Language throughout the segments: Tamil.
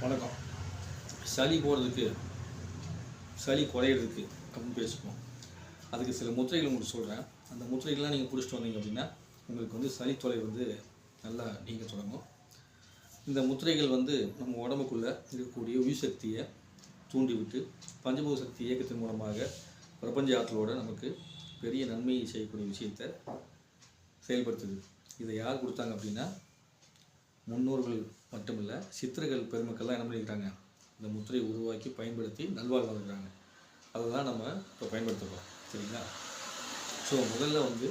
வணக்கம். சளி போகிறதுக்கு, சளி குறையிறதுக்கு அப்படின்னு பேசுவோம். அதுக்கு சில முத்திரைகள் உங்களுக்கு சொல்கிறேன். அந்த முத்திரைகள்லாம் நீங்கள் பிடிச்சிட்டு வந்தீங்க அப்படின்னா உங்களுக்கு வந்து சளி தொல்லை வந்து நல்லா நீங்க தொடங்கும். இந்த முத்திரைகள் வந்து நம்ம உடம்புக்குள்ளே இருக்கக்கூடிய உயிர் சக்தியை தூண்டிவிட்டு பஞ்சபூத சக்தி இயக்கத்தின் மூலமாக பிரபஞ்ச ஆற்றலோட நமக்கு பெரிய நன்மையை செய்யக்கூடிய விஷயத்தை செயல்படுத்துது. இதை யார் கொடுத்தாங்க அப்படின்னா முன்னோர்கள் மட்டுமில்லை, சித்தர்கள் பெருமக்கள்லாம் என்ன பண்ணிக்கிறாங்க, இந்த முத்திரையை உருவாக்கி பயன்படுத்தி நல்வாழ்வு வந்துருக்காங்க. அதை தான் நம்ம இப்போ பயன்படுத்துகிறோம். சரிங்களா? ஸோ முதல்ல வந்து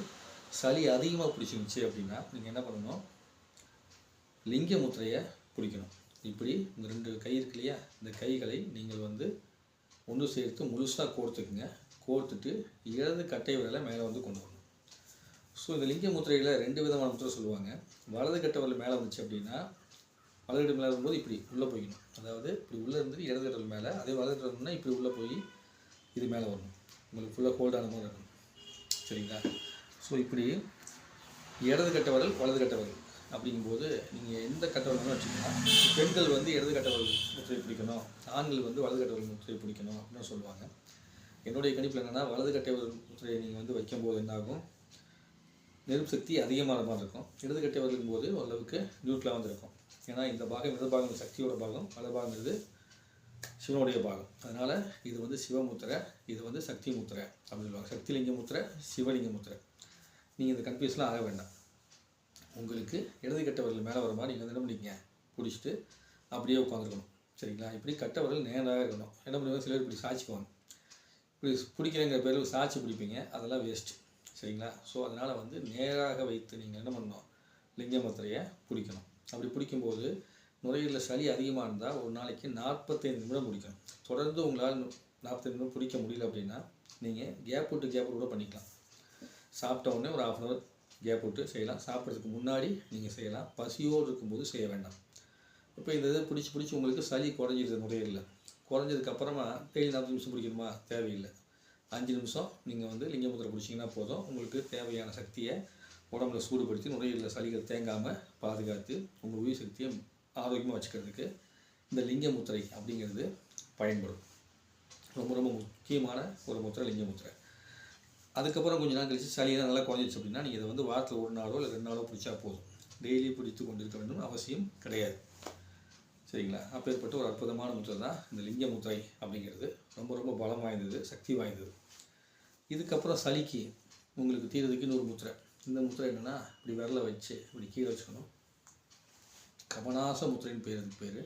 சளி அதிகமாக பிடிச்சிருந்துச்சு அப்படின்னா நீங்கள் என்ன பண்ணணும், லிங்க முத்திரையை பிடிக்கணும். இப்படி இந்த 2 கை இருக்கு இல்லையா, இந்த கைகளை நீங்கள் வந்து ஒன்று சேர்த்து முழுசாக கோர்த்துக்குங்க. கோர்த்துட்டு இடது கட்டை விரலை மேலே வந்து கொண்டு வரணும். ஸோ இந்த லிங்க முத்திரையில் 2 விதமான முத்திரை சொல்லுவாங்க. வலது கட்டை விரல் மேலே வந்துச்சு அப்படின்னா வலது கட்டை மேலே வரும்போது இப்படி உள்ளே போய்க்கணும். அதாவது இப்படி உள்ளே இருந்து இடது கட்டை மேலே, அதே வலது கட்டை வரணும்னா இப்படி உள்ளே போய் இது மேலே வரணும். உங்களுக்கு ஃபுல்லாக ஹோல்டான மாதிரி இருக்கணும். சரிங்களா? ஸோ இப்படி இடது கட்டை விரல் வலது கட்டை விரல் அப்படிங்கும்போது நீங்கள் எந்த கட்டை விரல்னு வச்சுக்கலாம். பெண்கள் வந்து இடது கட்டை விரல் முத்திரை பிடிக்கணும், ஆண்கள் வந்து வலது கட்டை விரல் முத்திரை பிடிக்கணும் அப்படின்னு சொல்லுவாங்க. என்னுடைய கணிப்பில் என்னென்னா வலது கட்டை விரல் முத்திரையை நீங்கள் வந்து வைக்கும்போது என்னாகும், நெருப்பு சக்தி அதிகமான மாதிரி இருக்கும். இடது கட்டை விரலுக்கும் போது ஓரளவுக்கு நியூட்ரலாக வந்து இருக்கும். ஏன்னா இந்த பாகம் இடது பாகம் சக்தியோட பாகம், வலது பாகங்கிறது சிவனுடைய பாகம். அதனால் இது வந்து சிவமுத்திரை, இது வந்து சக்தி முத்திரை அப்படின்னு சொல்லுவாங்க. சக்திலிங்க முத்திரை, சிவலிங்க முத்திரை. நீங்கள் இந்த கன்ஃபியூஸ்லாம் ஆக வேண்டாம். உங்களுக்கு இடது கட்டை விரல் மேலே வர மாதிரி நீங்கள் வந்து என்ன பண்ணிக்கங்க, பிடிச்சிட்டு அப்படியே உட்காந்துருக்கணும். சரிங்களா? இப்படி கட்டை விரல் நேராக இருக்கணும். என்ன பண்ணுவாங்க, சிலர் இப்படி சாய்ச்சிக்குவாங்க. இப்படி பிடிக்கிறங்கிற பேரில் சாய்ச்சி பிடிப்பீங்க, அதெல்லாம் வேஸ்ட்டு. சரிங்களா? ஸோ அதனால் வந்து நேராக வைத்து நீங்கள் என்ன பண்ணணும், லிங்க முத்திரையை பிடிக்கணும். அப்படி பிடிக்கும்போது நுரையீரலில் சளி அதிகமாக இருந்தால் ஒரு நாளைக்கு 45 நிமிடம் பிடிக்கணும். தொடர்ந்து உங்களால் 45 நிமிடம் பிடிக்க முடியல அப்படின்னா நீங்கள் கேப் விட்டு கூட பண்ணிக்கலாம். சாப்பிட்ட உடனே ஒரு 1/2 hour கேப் விட்டு செய்யலாம். சாப்பிட்றதுக்கு முன்னாடி நீங்கள் செய்யலாம். பசியோடு இருக்கும்போது செய்ய வேண்டாம். இப்போ இந்த இதை பிடிச்சி உங்களுக்கு சளி குறைஞ்சிடுது. நுரையீரலில் குறைஞ்சதுக்கப்புறமா டெய்லி 40 நிமிஷம் பிடிக்கணுமா, தேவையில்லை. 5 நிமிஷம் நீங்கள் வந்து லிங்க முத்திரை பிடிச்சிங்கன்னா போதும். உங்களுக்கு தேவையான சக்தியை உடம்புல சூடுபடுத்தி நுரையீரலில் சளிகள் தேங்காமல் பாதுகாத்து உங்கள் உயிர் சக்தியை ஆரோக்கியமாக வச்சுக்கிறதுக்கு இந்த லிங்க முத்திரை அப்படிங்கிறது பயன்படும். ரொம்ப ரொம்ப முக்கியமான ஒரு முத்திரை லிங்க முத்திரை. அதுக்கப்புறம் கொஞ்சம் நாள் கழிச்சு சளியெல்லாம் நல்லா குறைஞ்சிச்சு அப்படின்னா நீங்கள் இதை வந்து வாரத்தில் 1 நாளோ இல்லை 2 நாளோ பிடிச்சா போதும். டெய்லி பிடித்து கொண்டு இருக்க வேண்டும் அவசியம் கிடையாது. சரிங்களா? அப்பேற்பட்ட ஒரு அற்புதமான முத்திரை தான் இந்த லிங்க முத்திரை அப்படிங்கிறது. ரொம்ப ரொம்ப பலம் வாய்ந்தது, சக்தி வாய்ந்தது. இதுக்கப்புறம் சளிக்கு உங்களுக்கு தீர்றதுக்கு இன்னொரு முத்திரை. இந்த முத்திரை என்னென்னா, இப்படி விரலை வச்சு இப்படி கீழே வச்சுக்கணும். கமனாச முத்திரைன்னு பேர். அதுக்கு பேர்